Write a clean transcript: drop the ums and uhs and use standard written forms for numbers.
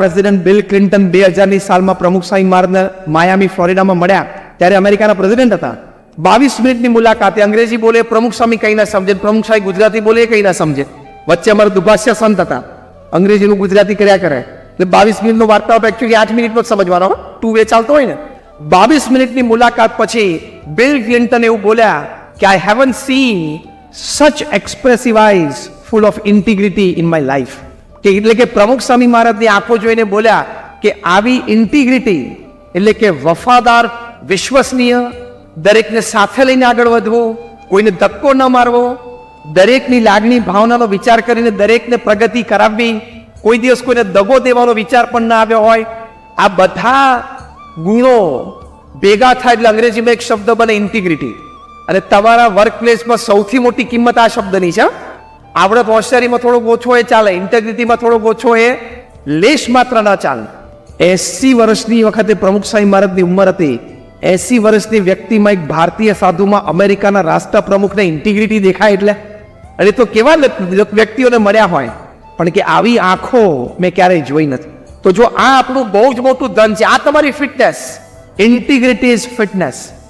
President bill Clinton 2000ની સાલમાં પ્રમુખશાહી માર્ગને Miami ફ્લોરિડામાં મળ્યા ત્યારે અમેરિકાના પ્રેસિડેન્ટ હતા. 22 મિનિટની મુલાકાતે અંગ્રેજી બોલે, પ્રમુખસ્વામી કંઈ ના સમજે, પ્રમુખશાહી ગુજરાતી બોલે કંઈ ના સમજે. વચ્ચે અમારા દુભાષ્ય સંત હતા, અંગ્રેજીનું ગુજરાતી કર્યા કરે. એટલે 22 મિનિટનો વાર્તાલાપ એકચ્યુઅલી 8 મિનિટનો જ સમજવાનો, ટુ વે ચાલતો હોય ને. 22 મિનિટની મુલાકાત પછી બિલ ક્લિન્ટન એવું બોલ્યા કે I haven't seen such expressive eyes full of integrity in my life. કે એટલે કે પ્રમુખ સ્વામી મહારાજની આંખો જોઈને બોલ્યા કે આવી ઇન્ટિગ્રિટી એટલે કે વફાદાર, વિશ્વસનીય, દરેકને સાથે લઈને આગળ વધવું, કોઈને ધક્કો ન મારવો, દરેકની લાગણી ભાવનાનો વિચાર કરીને દરેકને પ્રગતિ કરાવવી, કોઈ દિવસ કોઈને દગો દેવાનો વિચાર પણ ના આવ્યો હોય, આ બધા ગુણો ભેગા થાય એટલે અંગ્રેજીમાં એક શબ્દ બને ઇન્ટિગ્રિટી. અને તમારા વર્ક પ્લેસમાં સૌથી મોટી કિંમત આ શબ્દની છે. આવડત હોશિયારીમાં થોડોક ઓછો એ ચાલે, ઇન્ટેગ્રિટીમાં થોડોક ઓછો એ લેશ માત્ર ના ચાલે. 80 વર્ષની વખતે પ્રમુખશાહી મહારાજની ઉંમર હતી. 80 વર્ષની વ્યક્તિમાં એક ભારતીય સાધુમાં અમેરિકાના રાષ્ટ્ર પ્રમુખને ઇન્ટિગ્રિટી દેખાય એટલે, અને તો કેવા વ્યક્તિઓને મળ્યા હોય, પણ કે આવી આંખો મેં ક્યારેય જોઈ નથી. તો જો આ આપણું બહુ જ મોટું ધન છે, આ તમારી ફિટનેસ. Integrity is fitness.